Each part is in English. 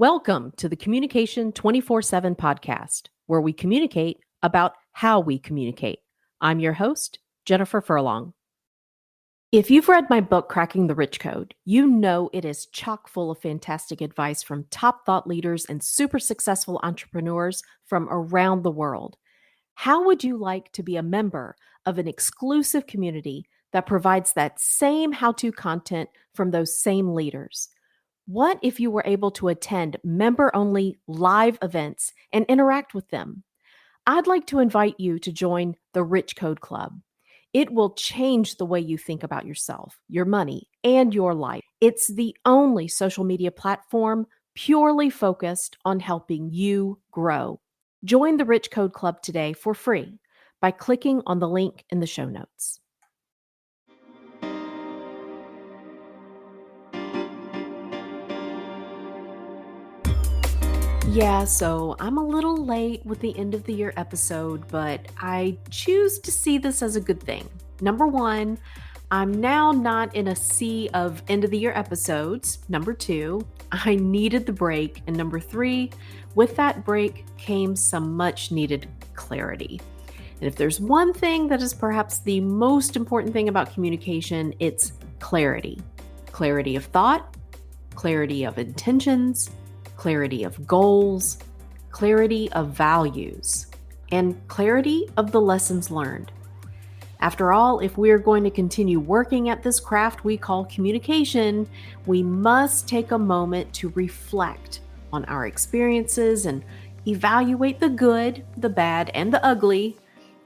Welcome to the Communication 24/7 podcast, where we communicate about how we communicate. I'm your host, Jennifer Furlong. If you've read my book, Cracking the Rich Code, you know it is chock full of fantastic advice from top thought leaders and super successful entrepreneurs from around the world. How would you like to be a member of an exclusive community that provides that same how-to content from those same leaders? What if you were able to attend member-only live events and interact with them? I'd like to invite you to join the Rich Code Club. It will change the way you think about yourself, your money, and your life. It's the only social media platform purely focused on helping you grow. Join the Rich Code Club today for free by clicking on the link in the show notes. Yeah, so I'm a little late with the end of the year episode, but I choose to see this as a good thing. Number one, I'm now not in a sea of end of the year episodes. Number two, I needed the break. And number three, with that break came some much needed clarity. And if there's one thing that is perhaps the most important thing about communication, it's clarity. Clarity of thought, clarity of intentions, clarity of goals, clarity of values, and clarity of the lessons learned. After all, if we are going to continue working at this craft we call communication, we must take a moment to reflect on our experiences and evaluate the good, the bad, and the ugly,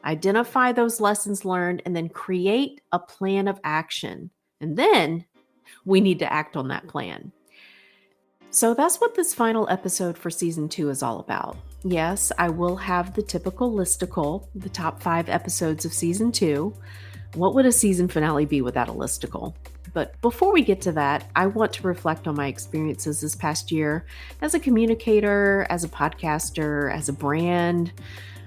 identify those lessons learned, and then create a plan of action. And then we need to act on that plan. So that's what this final episode for season 2 is all about. Yes, I will have the typical listicle, the top 5 episodes of season 2. What would a season finale be without a listicle? But before we get to that, I want to reflect on my experiences this past year as a communicator, as a podcaster, as a brand.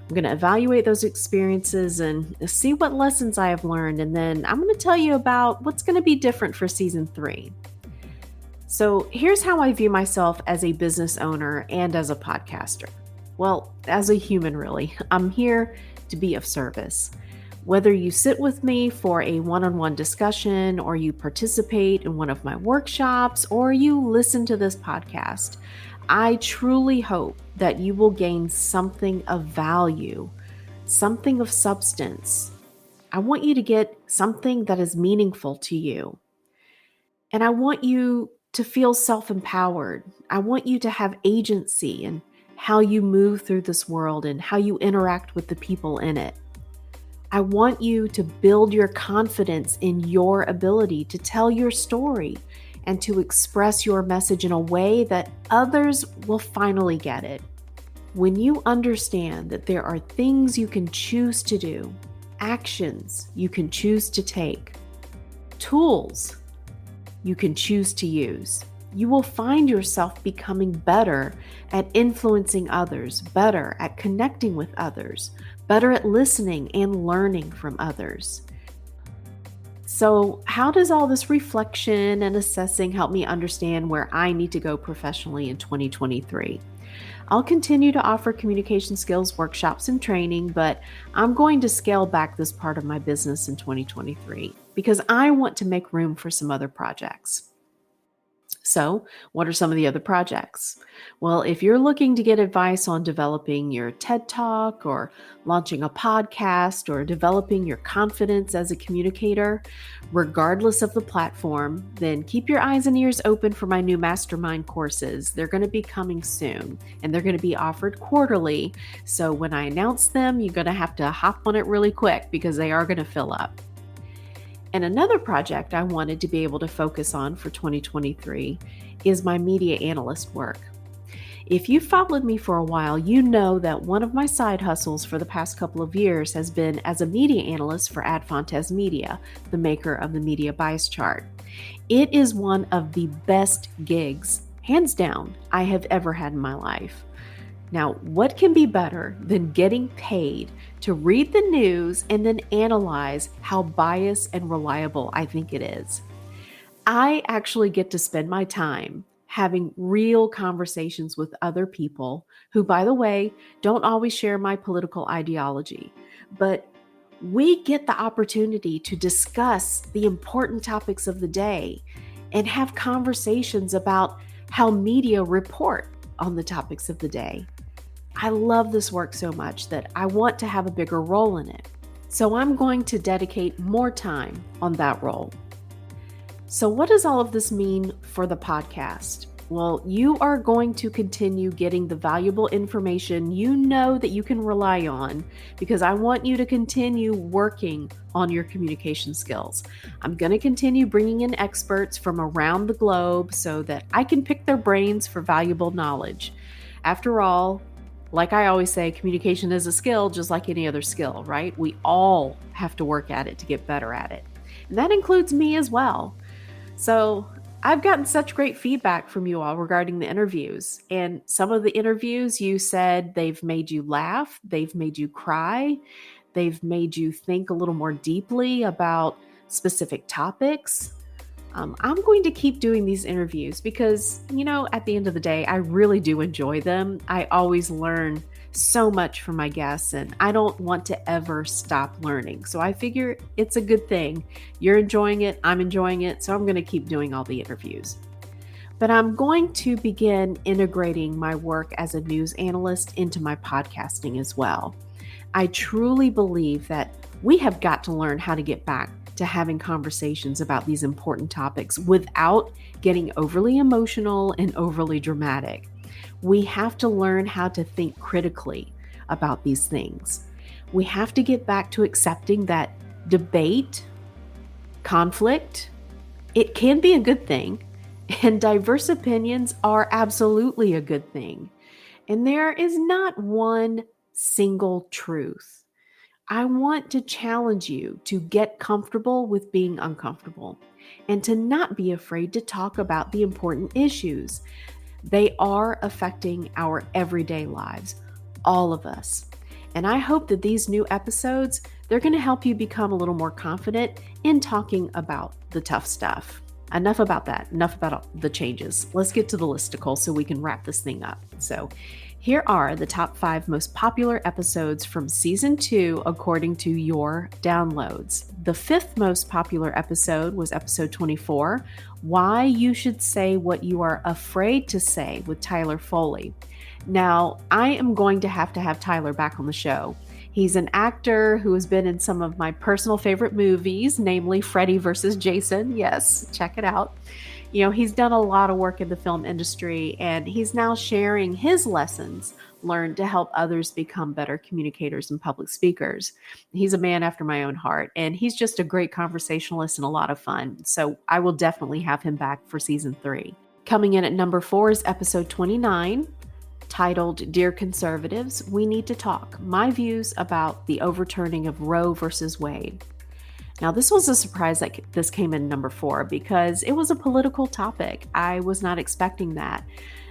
I'm going to evaluate those experiences and see what lessons I have learned. And then I'm going to tell you about what's going to be different for season 3. So here's how I view myself as a business owner and as a podcaster. Well, as a human, really. I'm here to be of service. Whether you sit with me for a one-on-one discussion, or you participate in one of my workshops, or you listen to this podcast, I truly hope that you will gain something of value, something of substance. I want you to get something that is meaningful to you. And I want you to feel self-empowered. I want you to have agency in how you move through this world and how you interact with the people in it. I want you to build your confidence in your ability to tell your story and to express your message in a way that others will finally get it. When you understand that there are things you can choose to do, actions you can choose to take, tools you can choose to use, you will find yourself becoming better at influencing others, better at connecting with others, better at listening and learning from others. So, how does all this reflection and assessing help me understand where I need to go professionally in 2023? I'll continue to offer communication skills workshops and training, but I'm going to scale back this part of my business in 2023 because I want to make room for some other projects. So, what are some of the other projects? Well, if you're looking to get advice on developing your TED Talk or launching a podcast or developing your confidence as a communicator, regardless of the platform, then keep your eyes and ears open for my new mastermind courses. They're going to be coming soon and they're going to be offered quarterly. So when I announce them, you're going to have to hop on it really quick because they are going to fill up. And another project I wanted to be able to focus on for 2023 is my media analyst work. If you've followed me for a while, you know that one of my side hustles for the past couple of years has been as a media analyst for Adfontes Media, the maker of the Media Bias Chart. It is one of the best gigs, hands down, I have ever had in my life. Now, what can be better than getting paid to read the news and then analyze how biased and reliable I think it is? I actually get to spend my time having real conversations with other people who, by the way, don't always share my political ideology. But we get the opportunity to discuss the important topics of the day and have conversations about how media report on the topics of the day. I love this work so much that I want to have a bigger role in it. So I'm going to dedicate more time on that role. So what does all of this mean for the podcast? Well, you are going to continue getting the valuable information you know that you can rely on, because I want you to continue working on your communication skills. I'm going to continue bringing in experts from around the globe so that I can pick their brains for valuable knowledge. After all, like I always say, communication is a skill just like any other skill, right? We all have to work at it to get better at it. And that includes me as well. So I've gotten such great feedback from you all regarding the interviews. And some of the interviews, you said they've made you laugh, they've made you cry, they've made you think a little more deeply about specific topics. I'm going to keep doing these interviews because, at the end of the day, I really do enjoy them. I always learn so much from my guests, and I don't want to ever stop learning. So I figure it's a good thing. You're enjoying it, I'm enjoying it, so I'm going to keep doing all the interviews. But I'm going to begin integrating my work as a news analyst into my podcasting as well. I truly believe that we have got to learn how to get back to having conversations about these important topics without getting overly emotional and overly dramatic. We have to learn how to think critically about these things. We have to get back to accepting that debate, conflict, it can be a good thing, and diverse opinions are absolutely a good thing. And there is not one single truth. I want to challenge you to get comfortable with being uncomfortable and to not be afraid to talk about the important issues. They are affecting our everyday lives, all of us. And I hope that these new episodes, they're going to help you become a little more confident in talking about the tough stuff. Enough about that. Enough about the changes. Let's get to the listicle so we can wrap this thing up. So here are the top 5 most popular episodes from season 2 according to your downloads. The 5th most popular episode was episode 24, Why You Should Say What You Are Afraid to Say with Tyler Foley. Now, I am going to have Tyler back on the show. He's an actor who has been in some of my personal favorite movies, namely Freddy vs. Jason. Yes, check it out. He's done a lot of work in the film industry, and he's now sharing his lessons learned to help others become better communicators and public speakers. He's a man after my own heart, and he's just a great conversationalist and a lot of fun. So I will definitely have him back for season 3. Coming in at number 4 is episode 29, titled Dear Conservatives, We Need to Talk, My Views About the Overturning of Roe versus Wade. Now, this was a surprise that this came in number 4 because it was a political topic. I was not expecting that.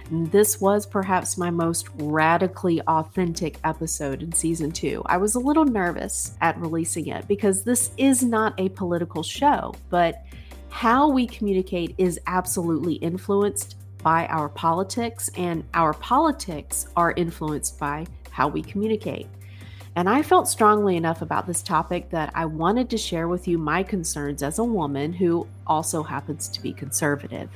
This was perhaps my most radically authentic episode in season 2. I was a little nervous at releasing it because this is not a political show, but how we communicate is absolutely influenced by our politics, and our politics are influenced by how we communicate. And I felt strongly enough about this topic that I wanted to share with you my concerns as a woman who also happens to be conservative.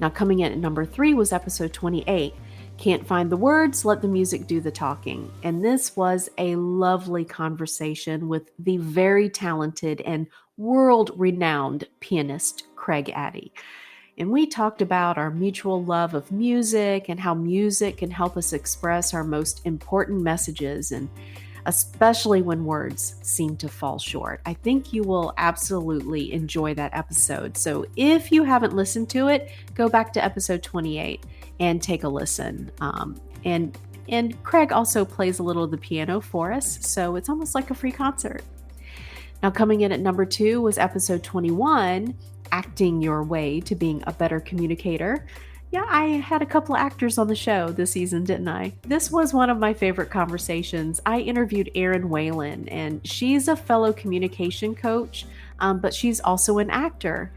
Now, coming in at number 3 was episode 28, Can't Find the Words, Let the Music Do the Talking. And this was a lovely conversation with the very talented and world-renowned pianist Craig Addy. And we talked about our mutual love of music and how music can help us express our most important messages, and especially when words seem to fall short. I think you will absolutely enjoy that episode. So if you haven't listened to it, go back to episode 28 and take a listen. And Craig also plays a little of the piano for us, so it's almost like a free concert. Now, coming in at number 2 was episode 21, Acting Your Way to Being a Better Communicator. Yeah, I had a couple of actors on the show this season, didn't I? This was one of my favorite conversations. I interviewed Erin Whalen, and she's a fellow communication coach, but she's also an actor.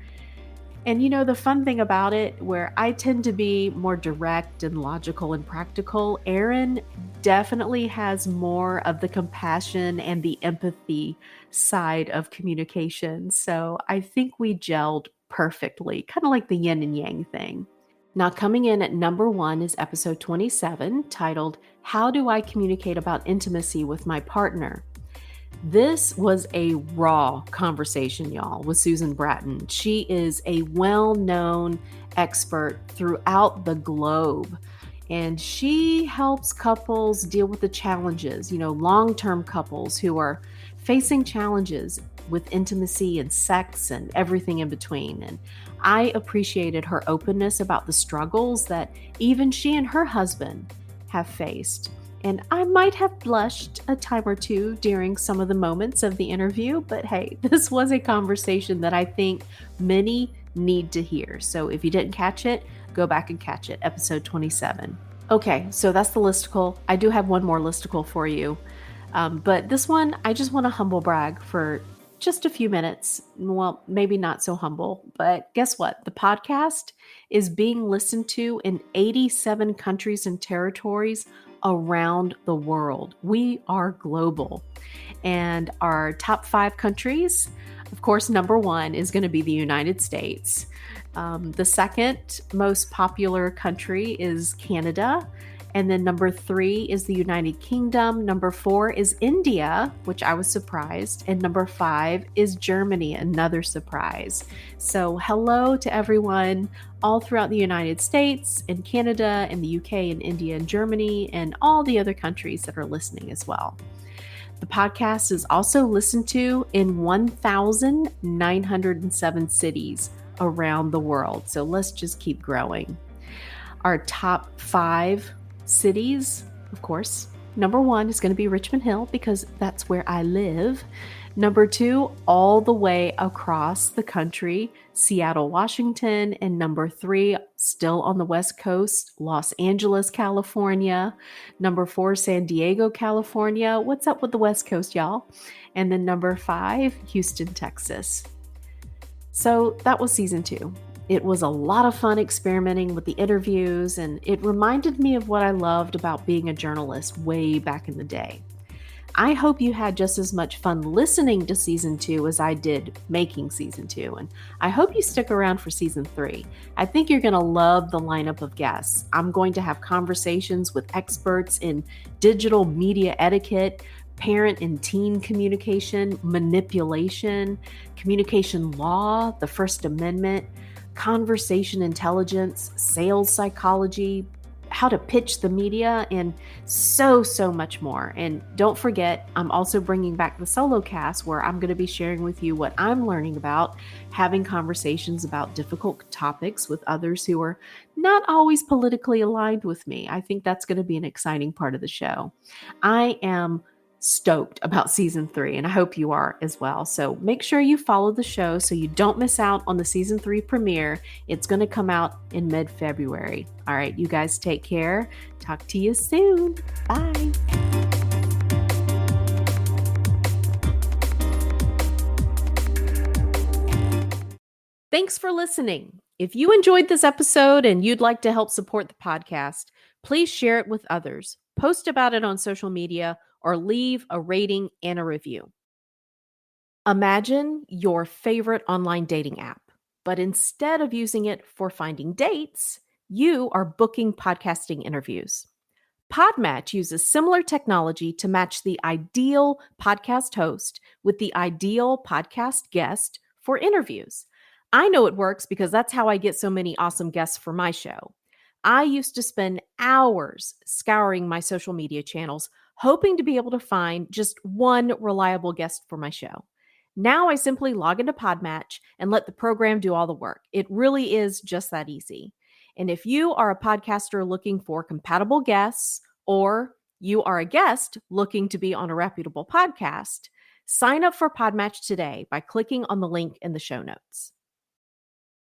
And the fun thing about it, where I tend to be more direct and logical and practical, Aaron definitely has more of the compassion and the empathy side of communication. So I think we gelled perfectly, kind of like the yin and yang thing. Now, coming in at number one is episode 27, titled How Do I Communicate About Intimacy with My Partner? This was a raw conversation, y'all, with Susan Bratton. She is a well known expert throughout the globe, and she helps couples deal with the challenges, long term couples who are facing challenges with intimacy and sex and everything in between. And I appreciated her openness about the struggles that even she and her husband have faced. And I might have blushed a time or two during some of the moments of the interview, but hey, this was a conversation that I think many need to hear. So if you didn't catch it, go back and catch it, episode 27. Okay, so that's the listicle. I do have one more listicle for you. But this one, I just want to humble brag for just a few minutes. Well, maybe not so humble, but guess what? The podcast is being listened to in 87 countries and territories around the world. We are global. And our top 5 countries, of course, number one is going to be the United States. The second most popular country is Canada. And then number 3 is the United Kingdom. Number 4 is India, which I was surprised. And number 5 is Germany, another surprise. So hello to everyone all throughout the United States and Canada and the UK and India and Germany and all the other countries that are listening as well. The podcast is also listened to in 1,907 cities around the world. So let's just keep growing. Our top 5 cities, of course, number 1 is going to be Richmond Hill because that's where I live. Number 2, all the way across the country, Seattle, Washington. And number 3, still on the West Coast, Los Angeles, California. Number 4, San Diego, California. What's up with the West Coast, y'all? And then number 5, Houston, Texas. So that was season 2. It was a lot of fun experimenting with the interviews, and it reminded me of what I loved about being a journalist way back in the day. I hope you had just as much fun listening to season 2 as I did making season 2, and I hope you stick around for season 3. I think you're going to love the lineup of guests. I'm going to have conversations with experts in digital media etiquette, parent and teen communication, manipulation, communication law, the First Amendment, conversation intelligence, sales psychology, how to pitch the media, and so much more. And don't forget, I'm also bringing back the solo cast where I'm going to be sharing with you what I'm learning about having conversations about difficult topics with others who are not always politically aligned with me. I think that's going to be an exciting part of the show. I am stoked about season 3, and I hope you are as well. So make sure you follow the show so you don't miss out on the season 3 premiere. It's going to come out in mid-February. All right, you guys take care. Talk to you soon. Bye. Thanks for listening. If you enjoyed this episode and you'd like to help support the podcast, please share it with others, post about it on social media, or leave a rating and a review. Imagine your favorite online dating app, but instead of using it for finding dates, you are booking podcasting interviews. Podmatch uses similar technology to match the ideal podcast host with the ideal podcast guest for interviews. I know it works because that's how I get so many awesome guests for my show. I used to spend hours scouring my social media channels, hoping to be able to find just one reliable guest for my show. Now I simply log into Podmatch and let the program do all the work. It really is just that easy. And if you are a podcaster looking for compatible guests, or you are a guest looking to be on a reputable podcast, sign up for Podmatch today by clicking on the link in the show notes.